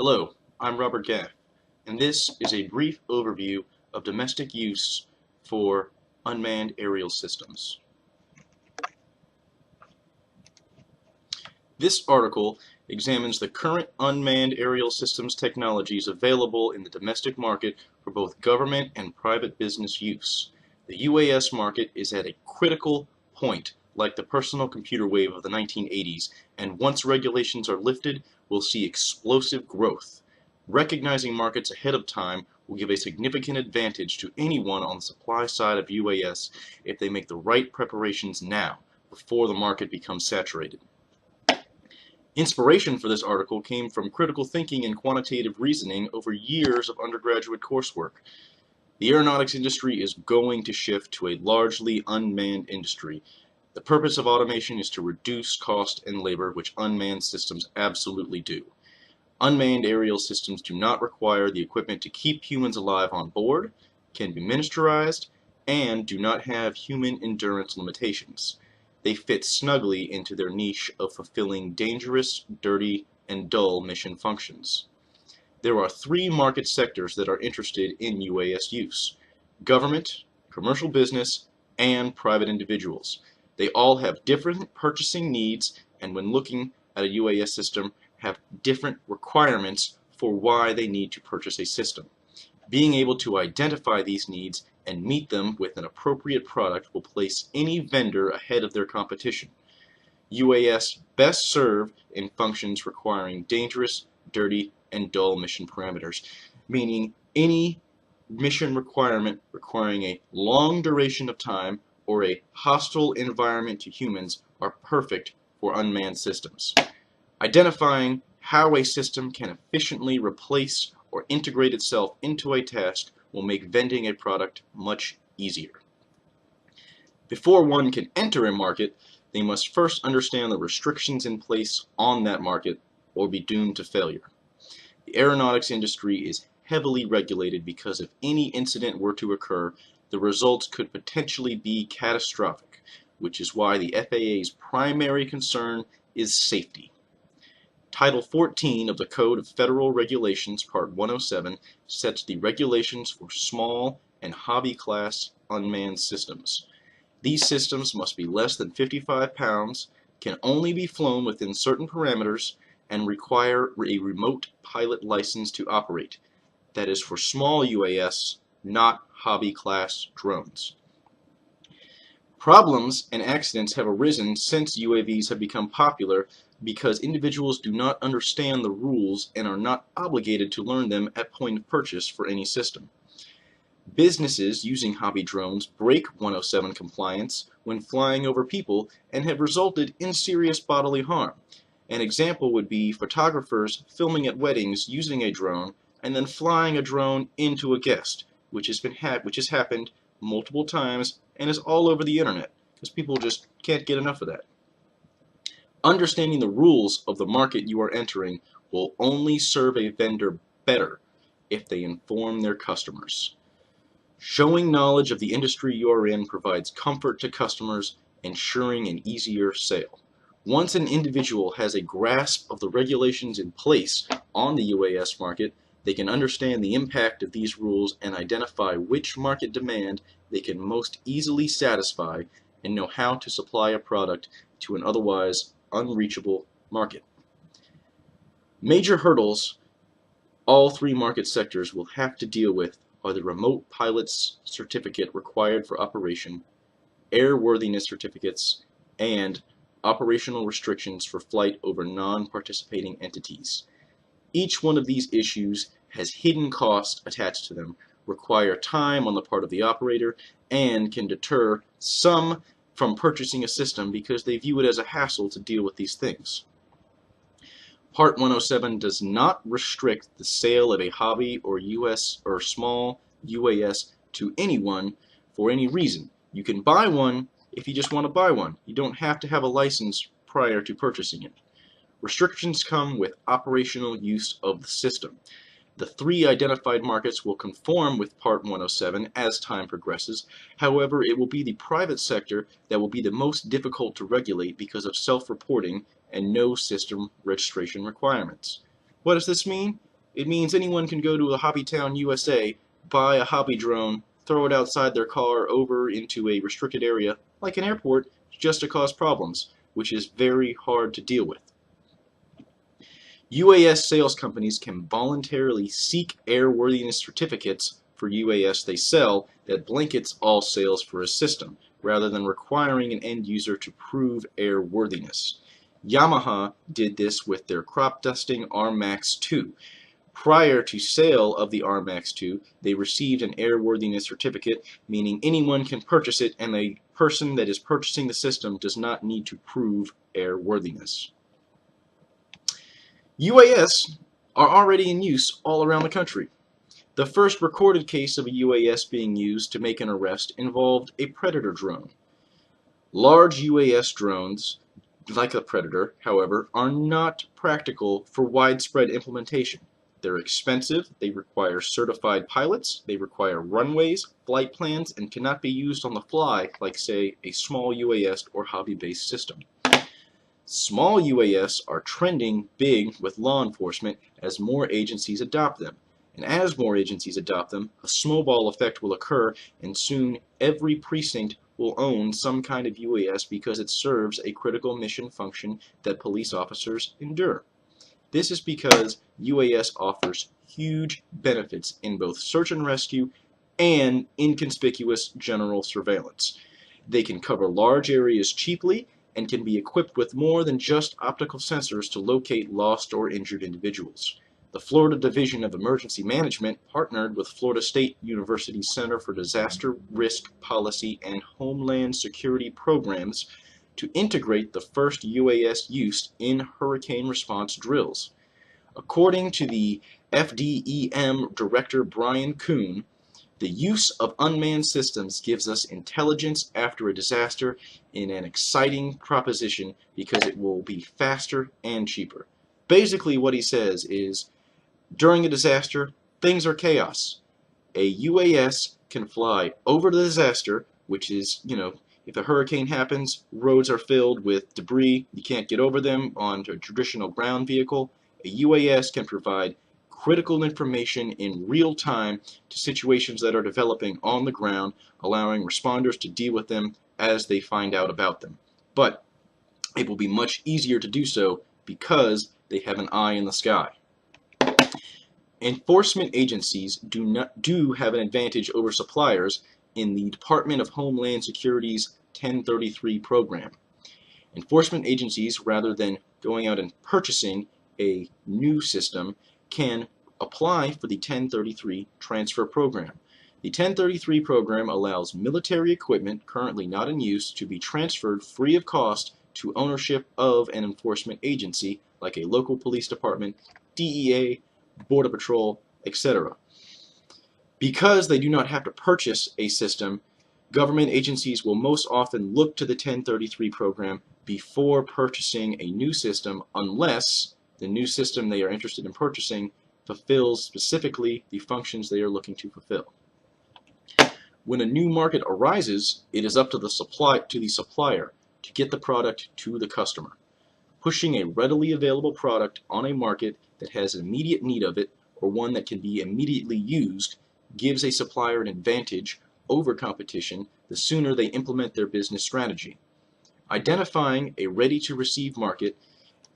Hello, I'm Robert Gaff, and this is a brief overview of domestic use for unmanned aerial systems. This article examines the current unmanned aerial systems technologies available in the domestic market for both government and private business use. The UAS market is at a critical point, like the personal computer wave of the 1980s, and once regulations are lifted, we'll see explosive growth. Recognizing markets ahead of time will give a significant advantage to anyone on the supply side of UAS if they make the right preparations now, before the market becomes saturated. Inspiration for this article came from critical thinking and quantitative reasoning over years of undergraduate coursework. The aeronautics industry is going to shift to a largely unmanned industry. The purpose of automation is to reduce cost and labor, which unmanned systems absolutely do. Unmanned aerial systems do not require the equipment to keep humans alive on board, can be miniaturized, and do not have human endurance limitations. They fit snugly into their niche of fulfilling dangerous, dirty, and dull mission functions. There are three market sectors that are interested in UAS use: government, commercial business, and private individuals. They all have different purchasing needs, and when looking at a UAS system, have different requirements for why they need to purchase a system. Being able to identify these needs and meet them with an appropriate product will place any vendor ahead of their competition. UAS best serve in functions requiring dangerous, dirty, and dull mission parameters, meaning any mission requirement requiring a long duration of time or a hostile environment to humans are perfect for unmanned systems. Identifying how a system can efficiently replace or integrate itself into a task will make vending a product much easier. Before one can enter a market, they must first understand the restrictions in place on that market or be doomed to failure. The aeronautics industry is heavily regulated because if any incident were to occur, the results could potentially be catastrophic, which is why the FAA's primary concern is safety. Title 14 of the Code of Federal Regulations, Part 107, sets the regulations for small and hobby-class unmanned systems. These systems must be less than 55 pounds, can only be flown within certain parameters, and require a remote pilot license to operate. That is for small UAS, not hobby-class drones. Problems and accidents have arisen since UAVs have become popular because individuals do not understand the rules and are not obligated to learn them at point of purchase for any system. Businesses using hobby drones break 107 compliance when flying over people and have resulted in serious bodily harm. An example would be photographers filming at weddings using a drone and then flying a drone into a guest, which has happened multiple times and is all over the internet because people just can't get enough of that. Understanding the rules of the market you are entering will only serve a vendor better if they inform their customers. Showing knowledge of the industry you are in provides comfort to customers, ensuring an easier sale. Once an individual has a grasp of the regulations in place on the UAS market, they can understand the impact of these rules and identify which market demand they can most easily satisfy and know how to supply a product to an otherwise unreachable market. Major hurdles all three market sectors will have to deal with are the remote pilot's certificate required for operation, airworthiness certificates, and operational restrictions for flight over non-participating entities. Each one of these issues has hidden costs attached to them, require time on the part of the operator, and can deter some from purchasing a system because they view it as a hassle to deal with these things. Part 107 does not restrict the sale of a hobby or small UAS to anyone for any reason. You can buy one if you just want to buy one. You don't have to have a license prior to purchasing it. Restrictions come with operational use of the system. The three identified markets will conform with Part 107 as time progresses. However, it will be the private sector that will be the most difficult to regulate because of self-reporting and no system registration requirements. What does this mean? It means anyone can go to a Hobbytown, USA, buy a hobby drone, throw it outside their car over into a restricted area, like an airport, just to cause problems, which is very hard to deal with. UAS sales companies can voluntarily seek airworthiness certificates for UAS they sell that blankets all sales for a system, rather than requiring an end user to prove airworthiness. Yamaha did this with their crop dusting RMAX 2. Prior to sale of the RMAX 2, they received an airworthiness certificate, meaning anyone can purchase it and the person that is purchasing the system does not need to prove airworthiness. UAS are already in use all around the country. The first recorded case of a UAS being used to make an arrest involved a Predator drone. Large UAS drones, like a Predator, however, are not practical for widespread implementation. They're expensive, they require certified pilots, they require runways, flight plans, and cannot be used on the fly like, say, a small UAS or hobby-based system. Small UAS are trending big with law enforcement as more agencies adopt them. And as more agencies adopt them, a snowball effect will occur, and soon every precinct will own some kind of UAS because it serves a critical mission function that police officers endure. This is because UAS offers huge benefits in both search and rescue and inconspicuous general surveillance. They can cover large areas cheaply and can be equipped with more than just optical sensors to locate lost or injured individuals. The Florida Division of Emergency Management partnered with Florida State University Center for Disaster Risk Policy and Homeland Security Programs to integrate the first UAS use in hurricane response drills. According to the FDEM Director Brian Kuhn, the use of unmanned systems gives us intelligence after a disaster in an exciting proposition because it will be faster and cheaper. Basically what he says is, during a disaster, things are chaos. A UAS can fly over the disaster, which is, if a hurricane happens, roads are filled with debris, you can't get over them on a traditional ground vehicle. A UAS can provide critical information in real time to situations that are developing on the ground, allowing responders to deal with them as they find out about them. But it will be much easier to do so because they have an eye in the sky. Enforcement agencies do have an advantage over suppliers in the Department of Homeland Security's 1033 program. Enforcement agencies, rather than going out and purchasing a new system, can apply for the 1033 transfer program. The 1033 program allows military equipment currently not in use to be transferred free of cost to ownership of an enforcement agency like a local police department, DEA, Border Patrol, etc. Because they do not have to purchase a system, government agencies will most often look to the 1033 program before purchasing a new system unless the new system they are interested in purchasing fulfills specifically the functions they are looking to fulfill. When a new market arises, it is up to the supplier to get the product to the customer. Pushing a readily available product on a market that has immediate need of it, or one that can be immediately used, gives a supplier an advantage over competition the sooner they implement their business strategy. Identifying a ready-to-receive market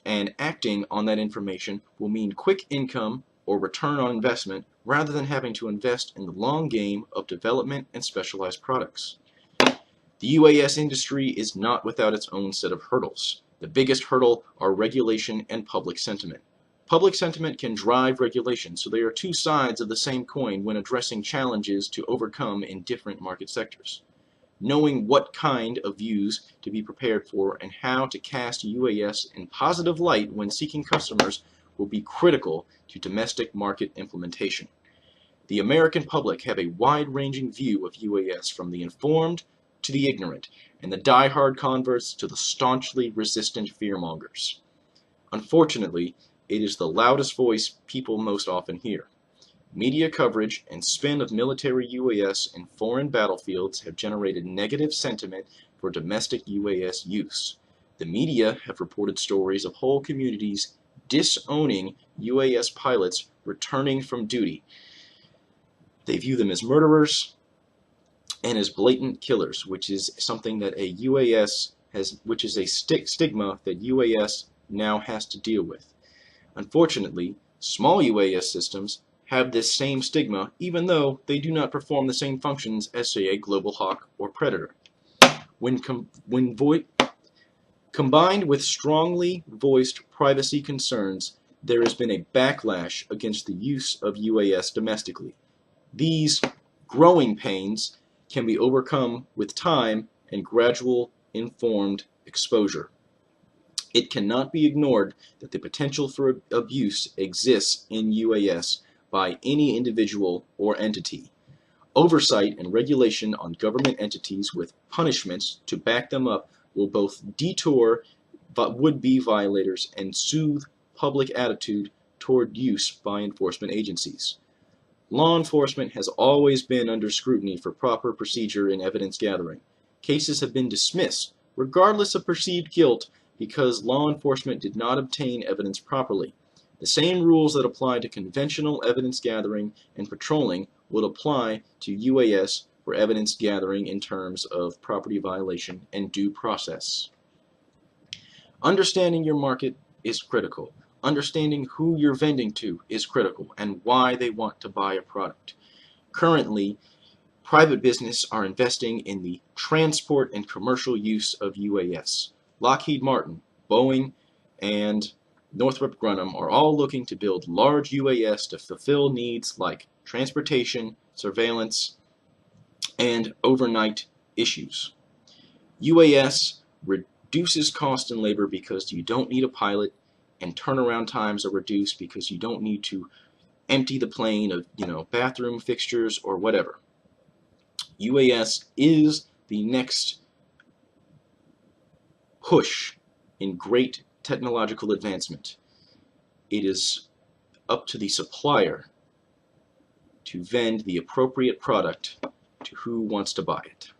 and acting on that information will mean quick income or return on investment rather than having to invest in the long game of development and specialized products. The UAS industry is not without its own set of hurdles. The biggest hurdle are regulation and public sentiment. Public sentiment can drive regulation, so they are two sides of the same coin when addressing challenges to overcome in different market sectors. Knowing what kind of views to be prepared for and how to cast UAS in positive light when seeking customers will be critical to domestic market implementation. The American public have a wide-ranging view of UAS, from the informed to the ignorant, and the die-hard converts to the staunchly resistant fearmongers. Unfortunately, it is the loudest voice people most often hear. Media coverage and spin of military UAS in foreign battlefields have generated negative sentiment for domestic UAS use. The media have reported stories of whole communities disowning UAS pilots returning from duty. They view them as murderers and as blatant killers, which is something that a UAS which is a stigma that UAS now has to deal with. Unfortunately, small UAS systems have this same stigma, even though they do not perform the same functions as, say, a Global Hawk or Predator. When combined with strongly voiced privacy concerns, there has been a backlash against the use of UAS domestically. These growing pains can be overcome with time and gradual informed exposure. It cannot be ignored that the potential for abuse exists in UAS by any individual or entity. Oversight and regulation on government entities with punishments to back them up will both deter would-be violators and soothe public attitude toward use by enforcement agencies. Law enforcement has always been under scrutiny for proper procedure in evidence gathering. Cases have been dismissed, regardless of perceived guilt, because law enforcement did not obtain evidence properly. The same rules that apply to conventional evidence gathering and patrolling would apply to UAS for evidence gathering in terms of property violation and due process. Understanding your market is critical. Understanding who you're vending to is critical, and why they want to buy a product. Currently, private business are investing in the transport and commercial use of UAS. Lockheed Martin, Boeing, and Northrop Grumman are all looking to build large UAS to fulfill needs like transportation, surveillance, and overnight issues. UAS reduces cost and labor because you don't need a pilot, and turnaround times are reduced because you don't need to empty the plane of, bathroom fixtures or whatever. UAS is the next push in great technological advancement. It is up to the supplier to vend the appropriate product to who wants to buy it.